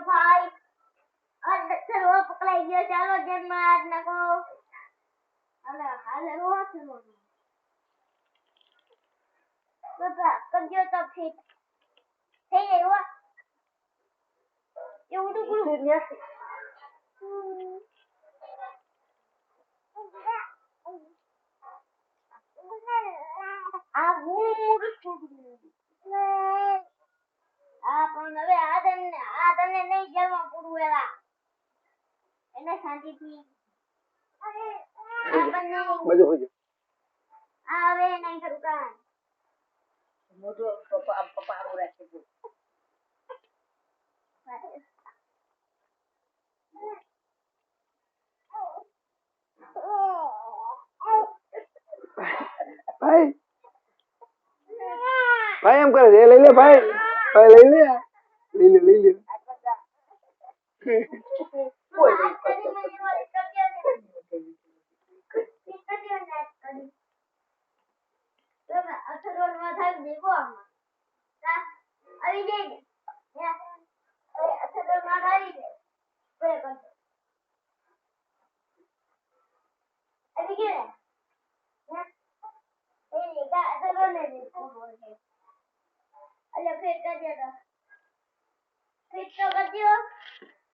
भाई आज दक्षर वो पकड़ाई गया चलो जेल में आज नको अरे हाले वो चलो तो कजो तो फिट हे ये वो ये उड़ दुनिया से आ उड़ આ પણ હવે આ તને નહીં જેલમાં પૂરવેલા એને શાંતિથી બધું હોય આ હવે નહીં કરું કામ મોટો પપ્પા આવું રાખે છે ભાઈ ભાઈ એમ કરે છે લઈ લે ભાઈ ભાઈ લઈ લે અલ્યા ફેર કરજો તો ફિટ તો કરજો